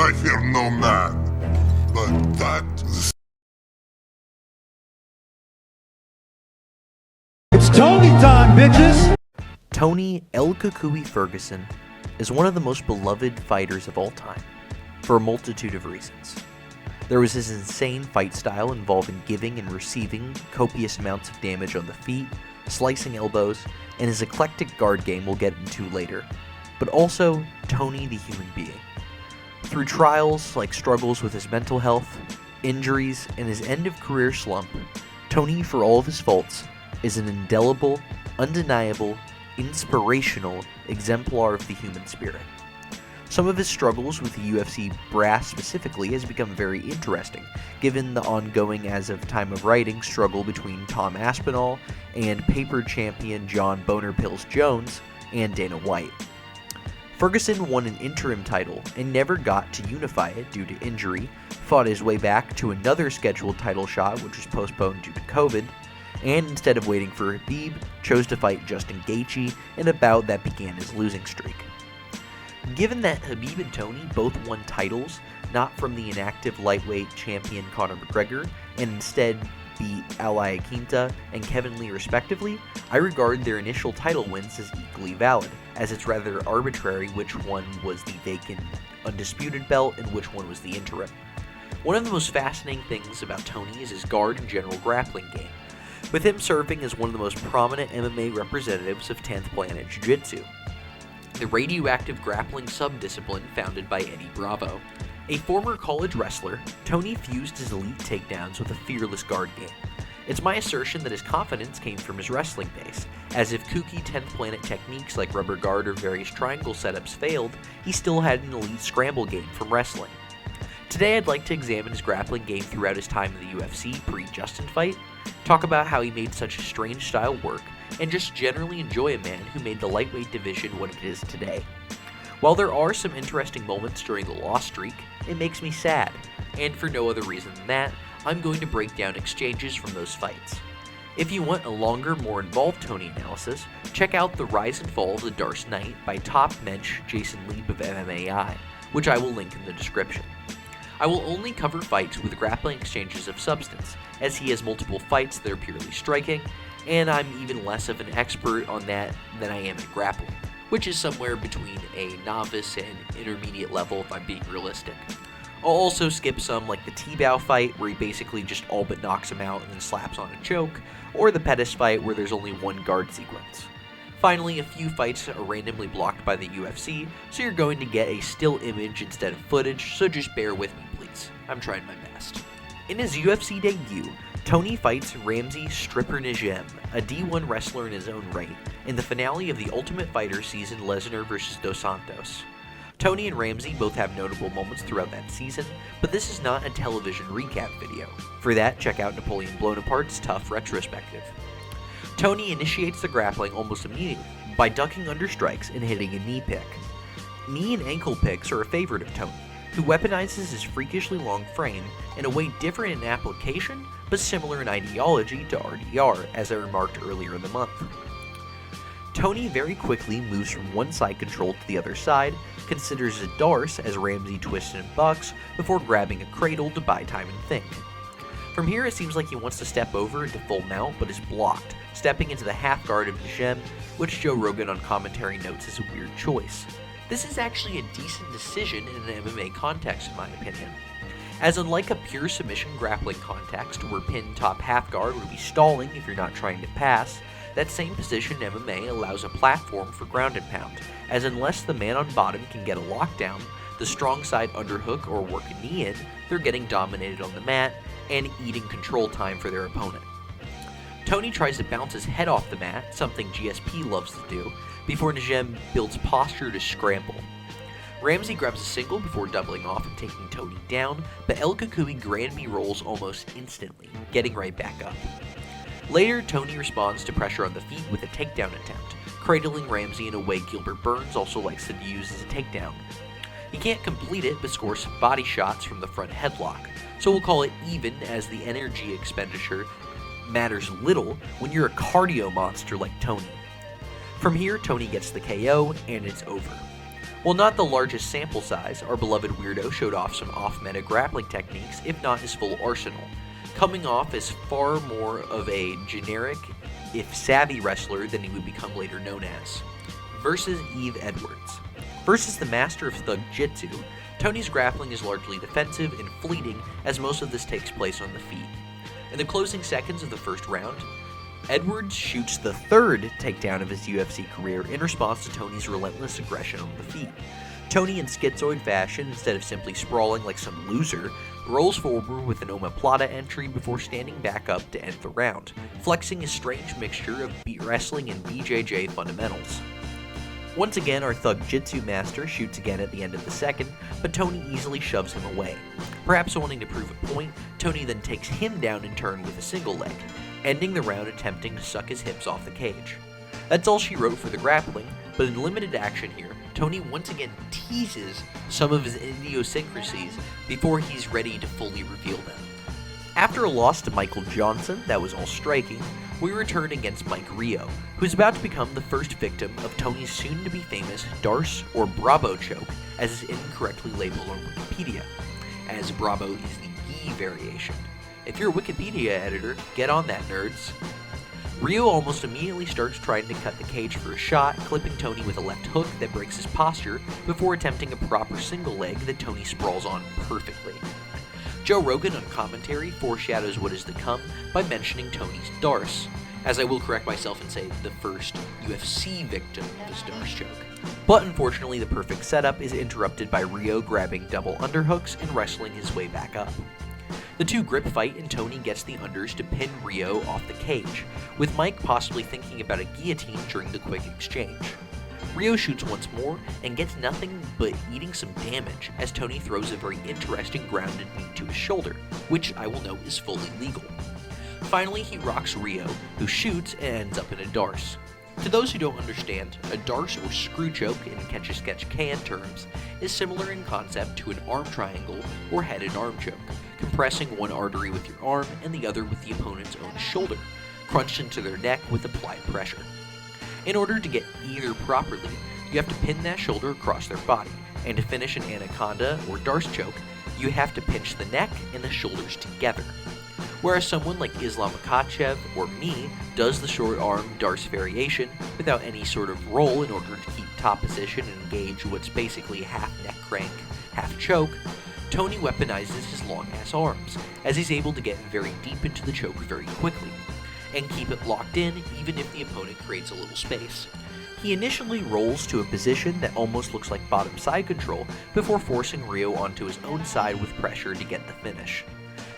I fear no man, but that It's Tony time, bitches! Tony El Kukui Ferguson is one of the most beloved fighters of all time, for a multitude of reasons. There was his insane fight style involving giving and receiving copious amounts of damage on the feet, slicing elbows, and his eclectic guard game we'll get into later, but also Tony the human being. Through trials like struggles with his mental health, injuries, and his end-of-career slump, Tony, for all of his faults, is an indelible, undeniable, inspirational exemplar of the human spirit. Some of his struggles with the UFC brass specifically has become very interesting, given the ongoing, as of time of writing, struggle between Tom Aspinall and paper champion John Boner Pills Jones and Dana White. Ferguson won an interim title and never got to unify it due to injury, fought his way back to another scheduled title shot which was postponed due to COVID, and instead of waiting for Khabib, chose to fight Justin Gaethje in a bout that began his losing streak. Given that Khabib and Tony both won titles, not from the inactive lightweight champion Conor McGregor, and instead beat Al Iaquinta and Kevin Lee respectively, I regard their initial title wins as equally valid, as it's rather arbitrary which one was the vacant undisputed belt and which one was the interim. One of the most fascinating things about Tony is his guard and general grappling game, with him serving as one of the most prominent MMA representatives of 10th Planet Jiu-Jitsu, the radioactive grappling subdiscipline founded by Eddie Bravo. A former college wrestler, Tony fused his elite takedowns with a fearless guard game. It's my assertion that his confidence came from his wrestling base, as if kooky 10th Planet techniques like rubber guard or various triangle setups failed, he still had an elite scramble game from wrestling. Today I'd like to examine his grappling game throughout his time in the UFC pre-Justin fight, talk about how he made such a strange style work, and just generally enjoy a man who made the lightweight division what it is today. While there are some interesting moments during the loss streak, it makes me sad, and for no other reason than that, I'm going to break down exchanges from those fights. If you want a longer, more involved Tony analysis, check out The Rise and Fall of the Darce Knight by top mensch Jason Leap of MMAI, which I will link in the description. I will only cover fights with grappling exchanges of substance, as he has multiple fights that are purely striking, and I'm even less of an expert on that than I am in grappling, which is somewhere between a novice and intermediate level if I'm being realistic. I'll also skip some like the T-Bow fight where he basically just all but knocks him out and then slaps on a choke, or the Pettis fight where there's only one guard sequence. Finally, a few fights are randomly blocked by the UFC, so you're going to get a still image instead of footage, so just bear with me please. I'm trying my best. In his UFC debut, Tony fights Ramsey Stripper Najem, a D1 wrestler in his own right, in the finale of the Ultimate Fighter season Lesnar vs. Dos Santos. Tony and Ramsey both have notable moments throughout that season, but this is not a television recap video. For that, check out Napoleon Bonaparte's Tough Retrospective. Tony initiates the grappling almost immediately by ducking under strikes and hitting a knee pick. Knee and ankle picks are a favorite of Tony, who weaponizes his freakishly long frame in a way different in application, but similar in ideology to RDR, as I remarked earlier in the month. Tony very quickly moves from one side control to the other side, considers a Darce as Ramsey twists and bucks, before grabbing a cradle to buy time and think. From here it seems like he wants to step over into full mount, but is blocked, stepping into the half guard of Najem, which Joe Rogan on commentary notes is a weird choice. This is actually a decent decision in an MMA context in my opinion, as unlike a pure submission grappling context where pin top half guard would be stalling if you're not trying to pass, that same position in MMA allows a platform for ground and pound, as unless the man on bottom can get a lockdown, the strong side underhook or work a knee in, they're getting dominated on the mat and eating control time for their opponent. Tony tries to bounce his head off the mat, something GSP loves to do, before Najem builds posture to scramble. Ramsey grabs a single before doubling off and taking Tony down, but El Kukui Granby rolls almost instantly, getting right back up. Later, Tony responds to pressure on the feet with a takedown attempt, cradling Ramsey in a way Gilbert Burns also likes to use as a takedown. He can't complete it, but scores some body shots from the front headlock, so we'll call it even, as the energy expenditure matters little when you're a cardio monster like Tony. From here, Tony gets the KO, and it's over. While not the largest sample size, our beloved weirdo showed off some off-meta grappling techniques, if not his full arsenal, coming off as far more of a generic, if savvy wrestler than he would become later known as. Versus Yves Edwards. Versus the master of Thug Jitsu, Tony's grappling is largely defensive and fleeting, as most of this takes place on the feet. In the closing seconds of the first round, Edwards shoots the third takedown of his UFC career in response to Tony's relentless aggression on the feet. Tony, in schizoid fashion, instead of simply sprawling like some loser, rolls forward with an omoplata entry before standing back up to end the round, flexing his strange mixture of beat wrestling and BJJ fundamentals. Once again, our Thug Jitsu master shoots again at the end of the second, but Tony easily shoves him away. Perhaps wanting to prove a point, Tony then takes him down in turn with a single leg, ending the round attempting to suck his hips off the cage. That's all she wrote for the grappling, but in limited action here, Tony once again teases some of his idiosyncrasies before he's ready to fully reveal them. After a loss to Michael Johnson that was all striking, we return against Mike Rio, who is about to become the first victim of Tony's soon-to-be famous Darce or Bravo choke, as is incorrectly labeled on Wikipedia, as Bravo is the gi variation. If you're a Wikipedia editor, get on that, nerds. Rio almost immediately starts trying to cut the cage for a shot, clipping Tony with a left hook that breaks his posture before attempting a proper single leg that Tony sprawls on perfectly. Joe Rogan on commentary foreshadows what is to come by mentioning Tony's Darce, as I will correct myself and say the first UFC victim of his Darce choke. But unfortunately, the perfect setup is interrupted by Rio grabbing double underhooks and wrestling his way back up. The two grip fight and Tony gets the unders to pin Rio off the cage, with Mike possibly thinking about a guillotine during the quick exchange. Rio shoots once more and gets nothing but eating some damage as Tony throws a very interesting grounded knee to his shoulder, which I will note is fully legal. Finally, he rocks Rio, who shoots and ends up in a Darce. To those who don't understand, a Darce or screw choke in Catch-as-Catch-Can terms is similar in concept to an arm triangle or headed arm choke, compressing one artery with your arm and the other with the opponent's own shoulder, crunched into their neck with applied pressure. In order to get either properly, you have to pin that shoulder across their body, and to finish an anaconda or Darce choke, you have to pinch the neck and the shoulders together. Whereas someone like Islam Makhachev or me does the short arm Darce variation without any sort of roll in order to keep top position and engage what's basically half neck crank, half choke, Tony weaponizes his long ass arms, as he's able to get very deep into the choke very quickly, and keep it locked in even if the opponent creates a little space. He initially rolls to a position that almost looks like bottom side control before forcing Rio onto his own side with pressure to get the finish.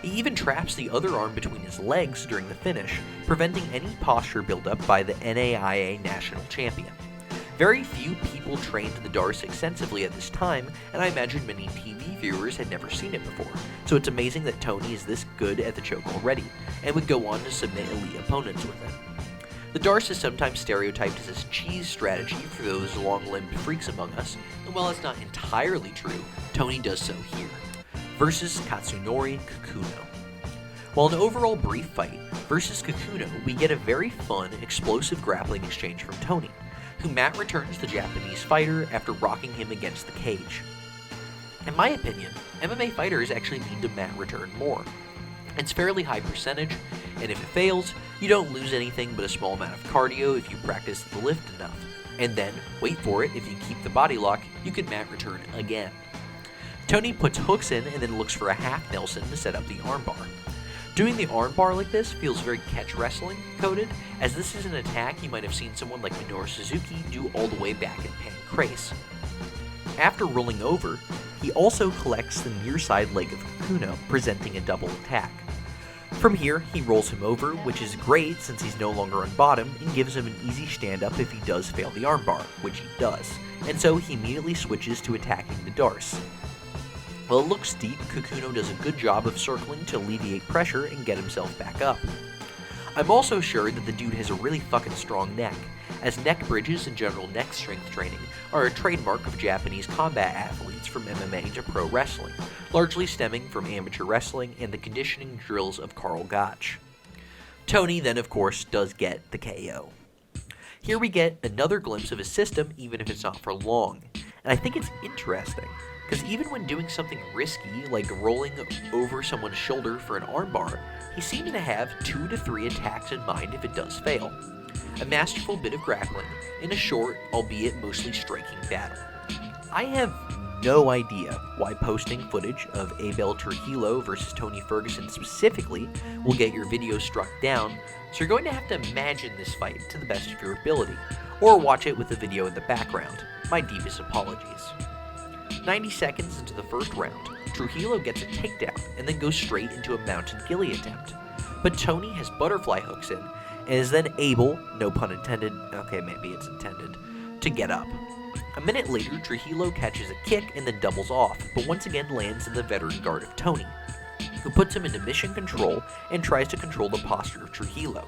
He even traps the other arm between his legs during the finish, preventing any posture buildup by the NAIA national champion. Very few people trained the Darce extensively at this time, and I imagine many TV viewers had never seen it before, so it's amazing that Tony is this good at the choke already, and would go on to submit elite opponents with it. The Darce is sometimes stereotyped as a cheese strategy for those long-limbed freaks among us, and while it's not entirely true, Tony does so here. Versus Katsunori Kakuno. While an overall brief fight, versus Kakuno, we get a very fun, explosive grappling exchange from Tony, who mat returns the Japanese fighter after rocking him against the cage. In my opinion, MMA fighters actually need to mat return more. It's fairly high percentage, and if it fails, you don't lose anything but a small amount of cardio if you practice the lift enough. And then, wait for it, if you keep the body lock, you can mat return again. Tony puts hooks in and then looks for a half Nelson to set up the armbar. Doing the armbar like this feels very catch wrestling coded, as this is an attack you might have seen someone like Minoru Suzuki do all the way back in Pancrase. After rolling over, he also collects the near side leg of Kakuno, presenting a double attack. From here, he rolls him over, which is great since he's no longer on bottom, and gives him an easy stand-up if he does fail the armbar, which he does, and so he immediately switches to attacking the Darce. While it looks deep, Kakuno does a good job of circling to alleviate pressure and get himself back up. I'm also sure that the dude has a really fucking strong neck, as neck bridges and general neck strength training are a trademark of Japanese combat athletes from MMA to pro wrestling, largely stemming from amateur wrestling and the conditioning drills of Karl Gotch. Tony then, of course, does get the KO. Here we get another glimpse of his system, even if it's not for long, And I think it's interesting, because even when doing something risky, like rolling over someone's shoulder for an armbar, he seems to have 2 to 3 attacks in mind if it does fail. A masterful bit of grappling in a short, albeit mostly striking battle. I have no idea why posting footage of Abel Trujillo versus Tony Ferguson specifically will get your video struck down, so you're going to have to imagine this fight to the best of your ability, or watch it with a video in the background. My deepest apologies. 90 seconds into the first round, Trujillo gets a takedown and then goes straight into a mounted ghillie attempt. But Tony has butterfly hooks in, and is then able, no pun intended, okay maybe it's intended, to get up. A minute later, Trujillo catches a kick and then doubles off, but once again lands in the veteran guard of Tony, who puts him into mission control and tries to control the posture of Trujillo.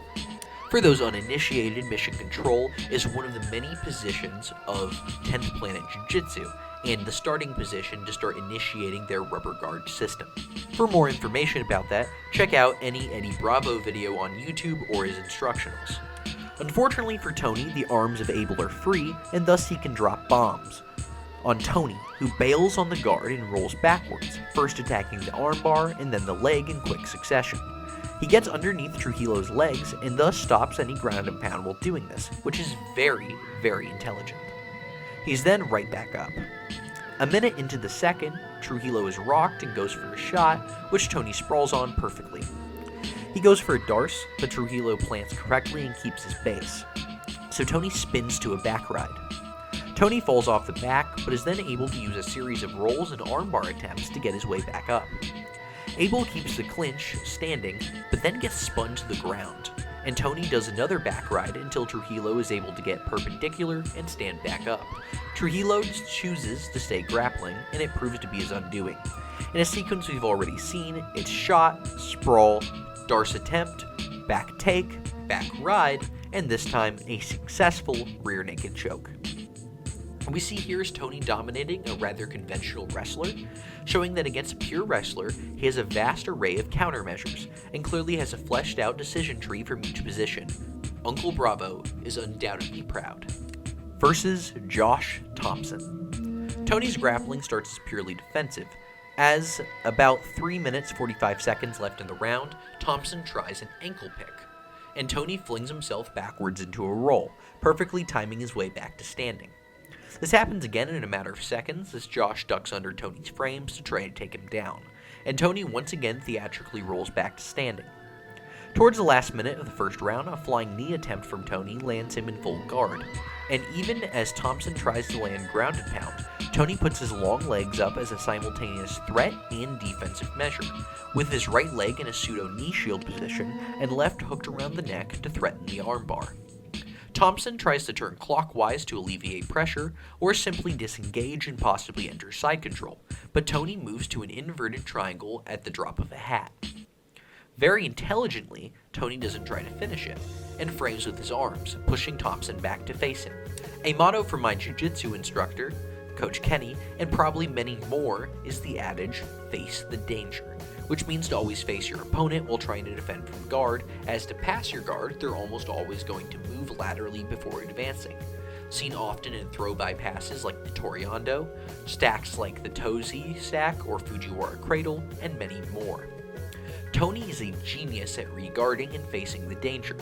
For those uninitiated, mission control is one of the many positions of 10th Planet Jiu-Jitsu, and the starting position to start initiating their rubber guard system. For more information about that, check out any Eddie Bravo video on YouTube or his instructionals. Unfortunately for Tony, the arms of Abel are free, and thus he can drop bombs on Tony, who bails on the guard and rolls backwards, first attacking the armbar and then the leg in quick succession. He gets underneath Trujillo's legs and thus stops any ground and pound while doing this, which is very, very intelligent. He's then right back up. A minute into the second, Trujillo is rocked and goes for a shot, which Tony sprawls on perfectly. He goes for a darce, but Trujillo plants correctly and keeps his base, so Tony spins to a back ride. Tony falls off the back, but is then able to use a series of rolls and armbar attempts to get his way back up. Abel keeps the clinch standing, but then gets spun to the ground, and Tony does another back ride until Trujillo is able to get perpendicular and stand back up. Trujillo chooses to stay grappling, and it proves to be his undoing. In a sequence we've already seen, it's shot, sprawl, darce attempt, back take, back ride, and this time a successful rear naked choke. We see here is Tony dominating a rather conventional wrestler, showing that against a pure wrestler, he has a vast array of countermeasures, and clearly has a fleshed out decision tree from each position. Uncle Bravo is undoubtedly proud. Versus Josh Thompson. Tony's grappling starts as purely defensive. As about 3 minutes 45 seconds left in the round, Thompson tries an ankle pick, and Tony flings himself backwards into a roll, perfectly timing his way back to standing. This happens again in a matter of seconds as Josh ducks under Tony's frames to try to take him down, and Tony once again theatrically rolls back to standing. Towards the last minute of the first round, a flying knee attempt from Tony lands him in full guard, and even as Thompson tries to land ground and pound, Tony puts his long legs up as a simultaneous threat and defensive measure, with his right leg in a pseudo knee shield position and left hooked around the neck to threaten the armbar. Thompson tries to turn clockwise to alleviate pressure, or simply disengage and possibly enter side control, but Tony moves to an inverted triangle at the drop of a hat. Very intelligently, Tony doesn't try to finish it, and frames with his arms, pushing Thompson back to face him. A motto from my jiu-jitsu instructor, Coach Kenny, and probably many more, is the adage, face the danger, which means to always face your opponent while trying to defend from guard, as to pass your guard, they're almost always going to move laterally before advancing. Seen often in throw-by passes like the Toreando, stacks like the Tozy stack or Fujiwara cradle, and many more. Tony is a genius at re-guarding and facing the danger,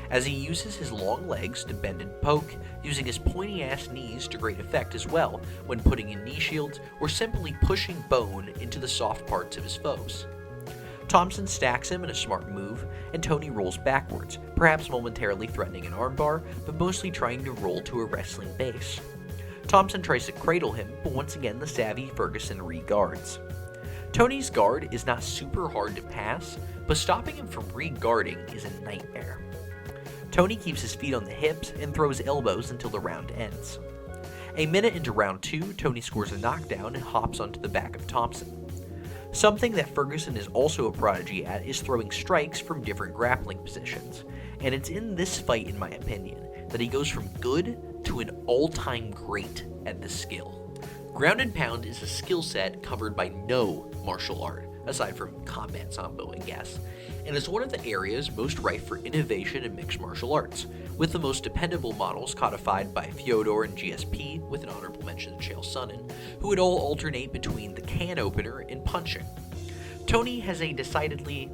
as he uses his long legs to bend and poke, using his pointy-ass knees to great effect as well when putting in knee shields or simply pushing bone into the soft parts of his foes. Thompson stacks him in a smart move, and Tony rolls backwards, perhaps momentarily threatening an armbar, but mostly trying to roll to a wrestling base. Thompson tries to cradle him, but once again the savvy Ferguson re-guards. Tony's guard is not super hard to pass, but stopping him from re-guarding is a nightmare. Tony keeps his feet on the hips and throws elbows until the round ends. A minute into round 2, Tony scores a knockdown and hops onto the back of Thompson. Something that Ferguson is also a prodigy at is throwing strikes from different grappling positions, and it's in this fight, in my opinion, that he goes from good to an all-time great at this skill. Ground and pound is a skill set covered by no martial art, aside from combat sambo, I guess, and is one of the areas most rife for innovation in mixed martial arts, with the most dependable models codified by Fyodor and GSP, with an honorable mention to Chael Sonnen, who would all alternate between the can opener and punching. Tony has a decidedly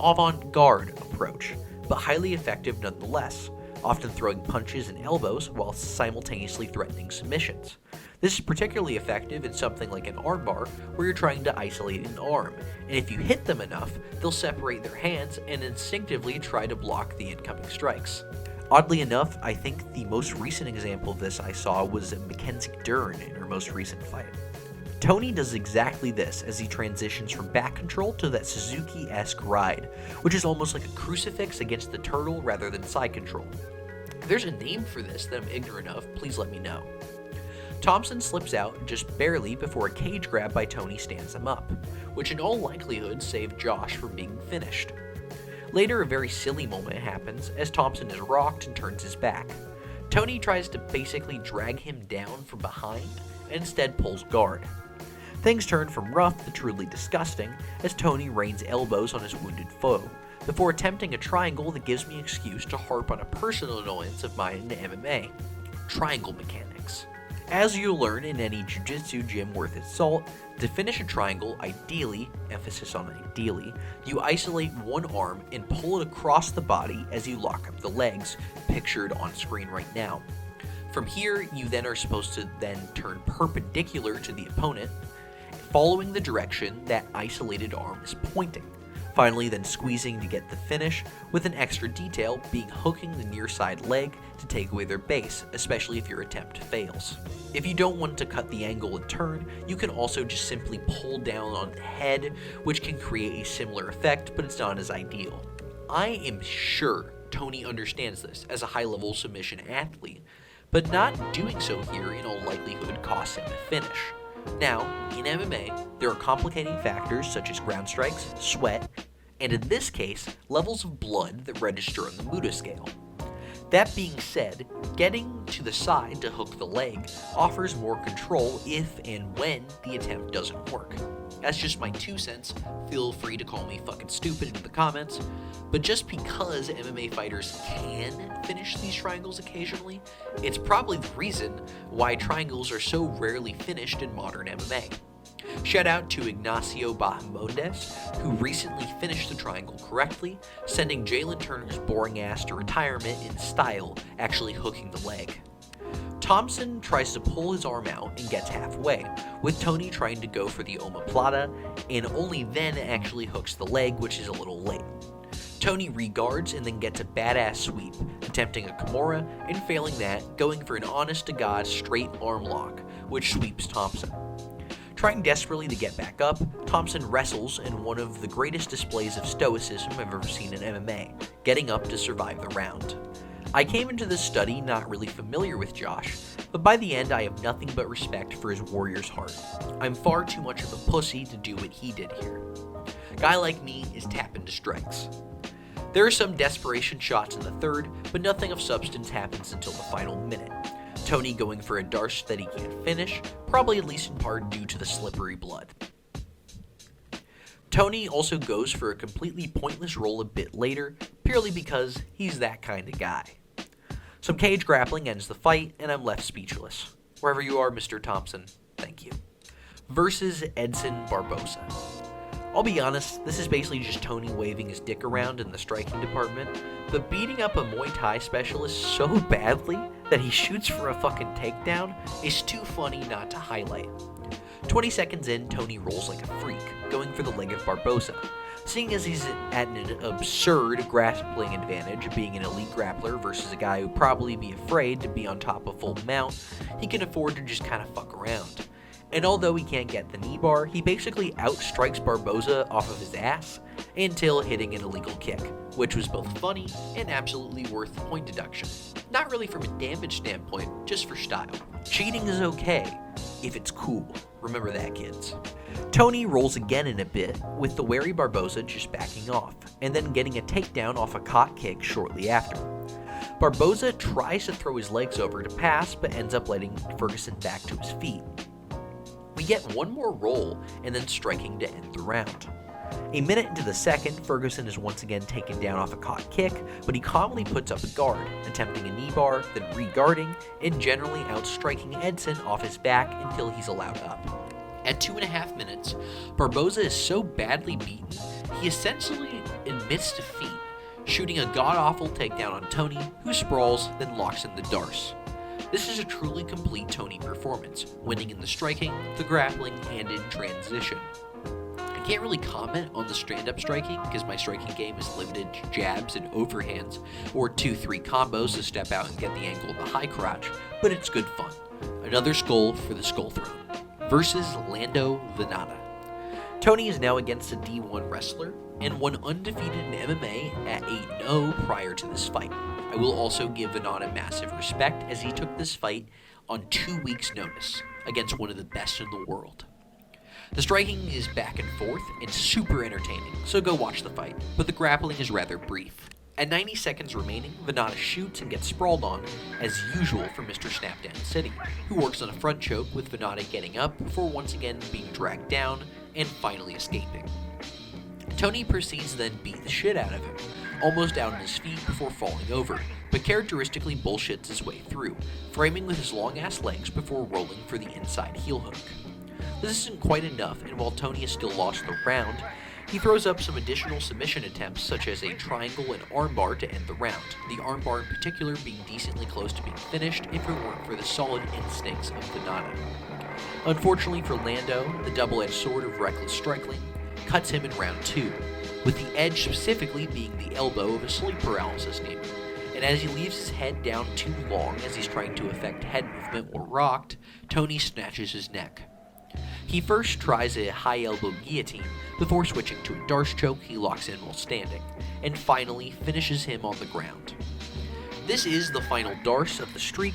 avant-garde approach, but highly effective nonetheless, often throwing punches and elbows while simultaneously threatening submissions. This is particularly effective in something like an armbar, where you're trying to isolate an arm, and if you hit them enough, they'll separate their hands and instinctively try to block the incoming strikes. Oddly enough, I think the most recent example of this I saw was Mackenzie Dern in her most recent fight. Tony does exactly this as he transitions from back control to that Suzuki-esque ride, which is almost like a crucifix against the turtle rather than side control. If there's a name for this that I'm ignorant of, please let me know. Thompson slips out just barely before a cage grab by Tony stands him up, which in all likelihood saved Josh from being finished. Later, a very silly moment happens as Thompson is rocked and turns his back. Tony tries to basically drag him down from behind and instead pulls guard. Things turn from rough to truly disgusting as Tony rains elbows on his wounded foe, before attempting a triangle that gives me an excuse to harp on a personal annoyance of mine in MMA: triangle mechanics. As you'll learn in any jiu-jitsu gym worth its salt, to finish a triangle, ideally, emphasis on ideally, you isolate one arm and pull it across the body as you lock up the legs, pictured on screen right now. From here, you then are supposed to then turn perpendicular to the opponent, following the direction that isolated arm is pointing. Finally, then squeezing to get the finish, with an extra detail being hooking the near side leg to take away their base, especially if your attempt fails. If you don't want to cut the angle and turn, you can also just simply pull down on the head, which can create a similar effect, but it's not as ideal. I am sure Tony understands this as a high-level submission athlete, but not doing so here in all likelihood costs him a finish. Now, in MMA, there are complicating factors such as ground strikes, sweat, and in this case, levels of blood that register on the Muda scale. That being said, getting to the side to hook the leg offers more control if and when the attempt doesn't work. That's just my 2 cents. Feel free to call me fucking stupid in the comments. But just because MMA fighters can finish these triangles occasionally, it's probably the reason why triangles are so rarely finished in modern MMA. Shout out to Ignacio Bahamondes, who recently finished the triangle correctly, sending Jalen Turner's boring ass to retirement in style, actually hooking the leg. Thompson tries to pull his arm out and gets halfway, with Tony trying to go for the omoplata, and only then actually hooks the leg, which is a little late. Tony reguards and then gets a badass sweep, attempting a Kimura, and failing that, going for an honest-to-God straight arm lock, which sweeps Thompson. Trying desperately to get back up, Thompson wrestles in one of the greatest displays of stoicism I've ever seen in MMA, getting up to survive the round. I came into this study not really familiar with Josh, but by the end I have nothing but respect for his warrior's heart. I'm far too much of a pussy to do what he did here. Guy like me is tapping to strikes. There are some desperation shots in the third, but nothing of substance happens until the final minute. Tony going for a darce that he can't finish, probably at least in part due to the slippery blood. Tony also goes for a completely pointless roll a bit later, purely because he's that kind of guy. Some cage grappling ends the fight, and I'm left speechless. Wherever you are, Mr. Thompson, thank you. Versus Edson Barboza. I'll be honest, this is basically just Tony waving his dick around in the striking department, but beating up a Muay Thai specialist so badly that he shoots for a fucking takedown is too funny not to highlight. 20 seconds in, Tony rolls like a freak, going for the leg of Barboza. Seeing as he's at an absurd grappling advantage, being an elite grappler versus a guy who'd probably be afraid to be on top of full mount, he can afford to just kind of fuck around. And although he can't get the knee bar, he basically outstrikes Barboza off of his ass until hitting an illegal kick, which was both funny and absolutely worth the point deduction. Not really from a damage standpoint, just for style. Cheating is okay, if it's cool. Remember that, kids. Tony rolls again in a bit, with the wary Barboza just backing off, and then getting a takedown off a caught kick shortly after. Barboza tries to throw his legs over to pass, but ends up letting Ferguson back to his feet. We get one more roll, and then striking to end the round. A minute into the second, Ferguson is once again taken down off a caught kick, but he calmly puts up a guard, attempting a knee bar, then re-guarding, and generally outstriking Edson off his back until he's allowed up. At 2.5 minutes, Barboza is so badly beaten, he essentially admits defeat, shooting a god-awful takedown on Tony, who sprawls, then locks in the Darce. This is a truly complete Tony performance, winning in the striking, the grappling, and in transition. I can't really comment on the stand-up striking because my striking game is limited to jabs and overhands, or 2-3 combos to step out and get the angle of the high crotch, but it's good fun. Another skull for the Skull Throne. Versus Lando Vannata. Tony is now against a D1 wrestler, and won undefeated in MMA at 8-0 prior to this fight. I will also give Vannata massive respect as he took this fight on 2 weeks' notice against one of the best in the world. The striking is back and forth and super entertaining, so go watch the fight, but the grappling is rather brief. At 90 seconds remaining, Vannata shoots and gets sprawled on, as usual for Mr. Snapdown City, who works on a front choke with Vannata getting up before once again being dragged down and finally escaping. Tony proceeds to then beat the shit out of him, almost down on his feet before falling over, but characteristically bullshits his way through, framing with his long-ass legs before rolling for the inside heel hook. This isn't quite enough, and while Tony has still lost the round, he throws up some additional submission attempts such as a triangle and armbar to end the round, the armbar in particular being decently close to being finished if it weren't for the solid instincts of Vannata. Unfortunately for Lando, the double-edged sword of reckless striking cuts him in round 2, with the edge specifically being the elbow of a sleep paralysis demon, and as he leaves his head down too long as he's trying to effect head movement or rocked, Tony snatches his neck. He first tries a high elbow guillotine before switching to a Darce choke he locks in while standing, and finally finishes him on the ground. This is the final Darce of the streak,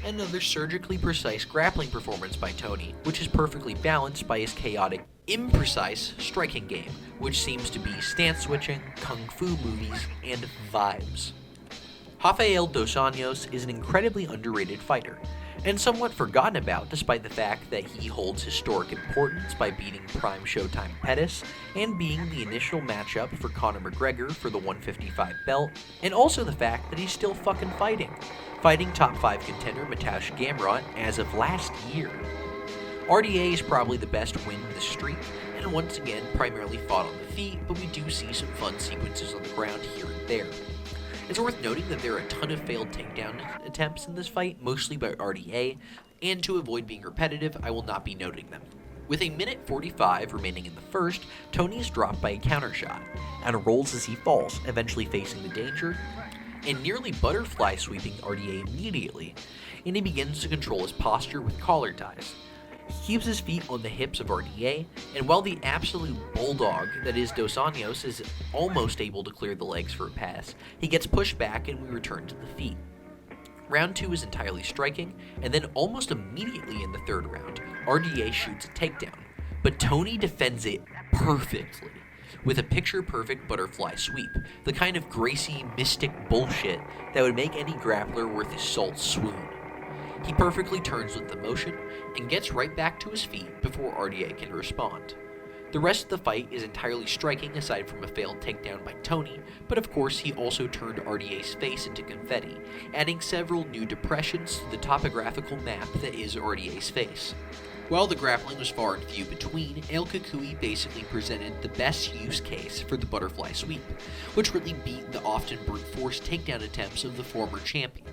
and another surgically precise grappling performance by Tony, which is perfectly balanced by his chaotic, imprecise striking game, which seems to be stance switching, kung fu movies, and vibes. Rafael dos Anjos is an incredibly underrated fighter, and somewhat forgotten about despite the fact that he holds historic importance by beating prime Showtime Pettis and being the initial matchup for Conor McGregor for the 155 belt, and also the fact that he's still fucking fighting top 5 contender Mateusz Gamrot as of last year. RDA is probably the best win in the streak, and once again primarily fought on the feet, but we do see some fun sequences on the ground here and there. It's worth noting that there are a ton of failed takedown attempts in this fight, mostly by RDA, and to avoid being repetitive, I will not be noting them. With a minute 45 remaining in the first, Tony is dropped by a counter shot, and rolls as he falls, eventually facing the danger, and nearly butterfly sweeping RDA immediately, and he begins to control his posture with collar ties. He keeps his feet on the hips of RDA, and while the absolute bulldog that is Dos Anjos is almost able to clear the legs for a pass, he gets pushed back and we return to the feet. Round 2 is entirely striking, and then almost immediately in the third round, RDA shoots a takedown, but Tony defends it perfectly, with a picture-perfect butterfly sweep, the kind of Gracie mystic bullshit that would make any grappler worth his salt swoon. He perfectly turns with the motion, and gets right back to his feet before RDA can respond. The rest of the fight is entirely striking aside from a failed takedown by Tony, but of course he also turned RDA's face into confetti, adding several new depressions to the topographical map that is RDA's face. While the grappling was far and few between, El Kukui basically presented the best use case for the butterfly sweep, which really beat the often brute force takedown attempts of the former champion.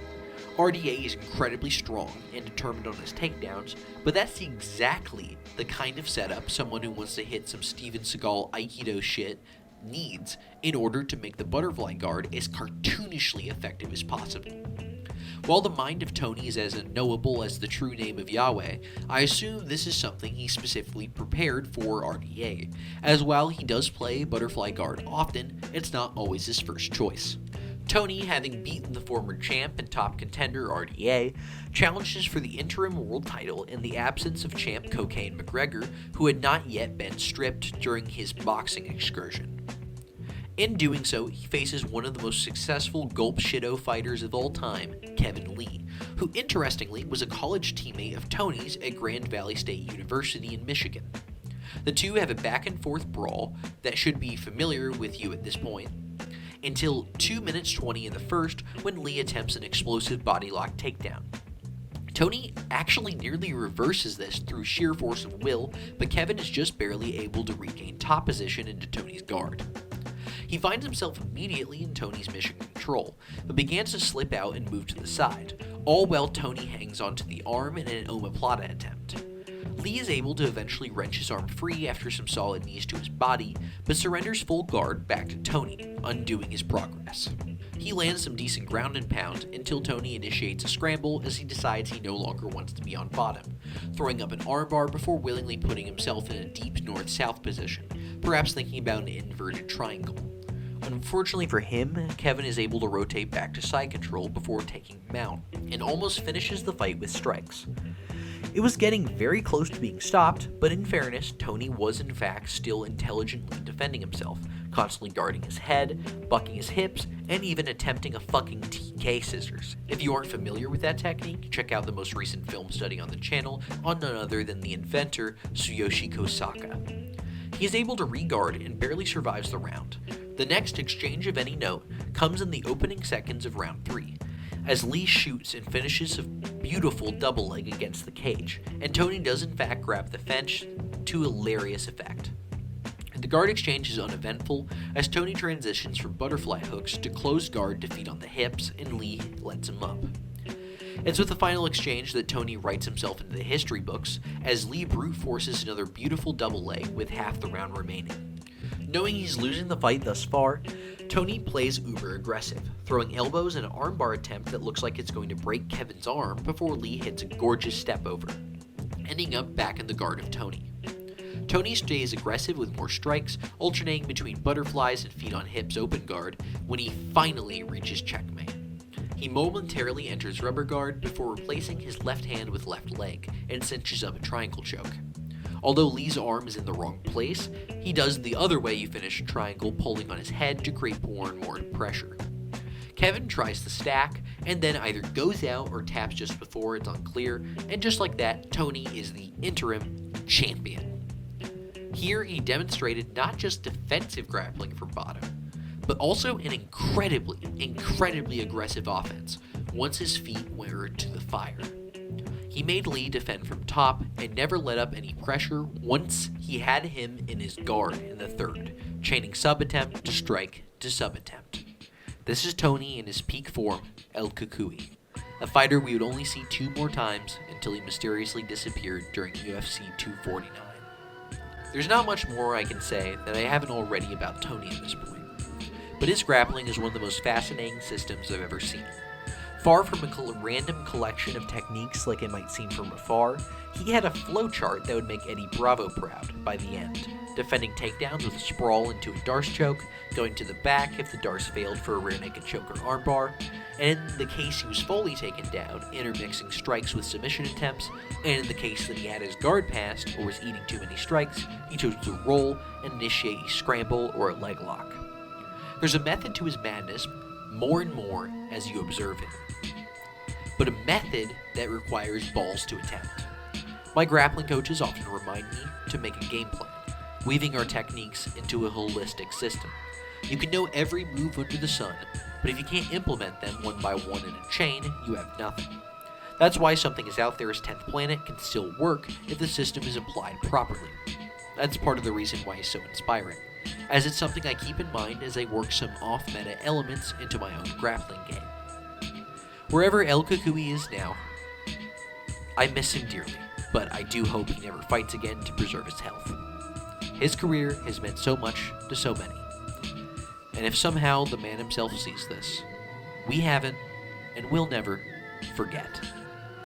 RDA is incredibly strong and determined on his takedowns, but that's exactly the kind of setup someone who wants to hit some Steven Seagal Aikido shit needs in order to make the butterfly guard as cartoonishly effective as possible. While the mind of Tony is as unknowable as the true name of Yahweh, I assume this is something he specifically prepared for RDA, as while he does play butterfly guard often, it's not always his first choice. Tony, having beaten the former champ and top contender RDA, challenges for the interim world title in the absence of champ Cocaine McGregor, who had not yet been stripped during his boxing excursion. In doing so, he faces one of the most successful gulp shitto fighters of all time, Kevin Lee, who interestingly was a college teammate of Tony's at Grand Valley State University in Michigan. The two have a back and forth brawl that should be familiar with you at this point, until 2 minutes 20 in the first when Lee attempts an explosive body lock takedown. Tony actually nearly reverses this through sheer force of will, but Kevin is just barely able to regain top position into Tony's guard. He finds himself immediately in Tony's mission control, but begins to slip out and move to the side, all while Tony hangs onto the arm in an omoplata attempt. Lee is able to eventually wrench his arm free after some solid knees to his body, but surrenders full guard back to Tony, undoing his progress. He lands some decent ground and pound until Tony initiates a scramble as he decides he no longer wants to be on bottom, throwing up an armbar before willingly putting himself in a deep north-south position, perhaps thinking about an inverted triangle. Unfortunately for him, Kevin is able to rotate back to side control before taking him out, and almost finishes the fight with strikes. It was getting very close to being stopped, but in fairness, Tony was in fact still intelligently defending himself, constantly guarding his head, bucking his hips, and even attempting a fucking TK scissors. If you aren't familiar with that technique, check out the most recent film study on the channel on none other than the inventor, Tsuyoshi Kosaka. He is able to re-guard and barely survives the round. The next exchange of any note comes in the opening seconds of round 3, as Lee shoots and finishes a beautiful double leg against the cage, and Tony does in fact grab the fence to hilarious effect. The guard exchange is uneventful as Tony transitions from butterfly hooks to closed guard defeat on the hips, and Lee lets him up. It's with the final exchange that Tony writes himself into the history books, as Lee brute forces another beautiful double leg with half the round remaining. Knowing he's losing the fight thus far, Tony plays uber aggressive, throwing elbows in an armbar attempt that looks like it's going to break Kevin's arm before Lee hits a gorgeous step over, ending up back in the guard of Tony. Tony stays aggressive with more strikes, alternating between butterflies and feet on hips open guard when he finally reaches checkmate. He momentarily enters rubber guard before replacing his left hand with left leg and cinches up a triangle choke. Although Lee's arm is in the wrong place, he does the other way you finish a triangle, pulling on his head to create more and more pressure. Kevin tries to stack, and then either goes out or taps just before, it's unclear, and just like that, Tony is the interim champion. Here he demonstrated not just defensive grappling from bottom, but also an incredibly aggressive offense once his feet were to the fire. He made Lee defend from top and never let up any pressure once he had him in his guard in the third, chaining sub-attempt to strike to sub-attempt. This is Tony in his peak form, El Kukui, a fighter we would only see 2 more times until he mysteriously disappeared during UFC 249. There's not much more I can say that I haven't already about Tony at this point, but his grappling is one of the most fascinating systems I've ever seen. Far from a random collection of techniques like it might seem from afar, he had a flowchart that would make Eddie Bravo proud by the end, defending takedowns with a sprawl into a Darce choke, going to the back if the Darce failed for a rear naked choke or armbar, and in the case he was fully taken down, intermixing strikes with submission attempts, and in the case that he had his guard passed or was eating too many strikes, he chose to roll and initiate a scramble or a leg lock. There's a method to his madness, more and more as you observe it, but a method that requires balls to attempt. My grappling coaches often remind me to make a game plan, weaving our techniques into a holistic system. You can know every move under the sun, but if you can't implement them one by one in a chain, you have nothing. That's why something as out there as 10th Planet can still work if the system is applied properly. That's part of the reason why it's so inspiring, as it's something I keep in mind as I work some off-meta elements into my own grappling game. Wherever El Kukui is now, I miss him dearly, but I do hope he never fights again to preserve his health. His career has meant so much to so many, and if somehow the man himself sees this, we haven't and will never forget.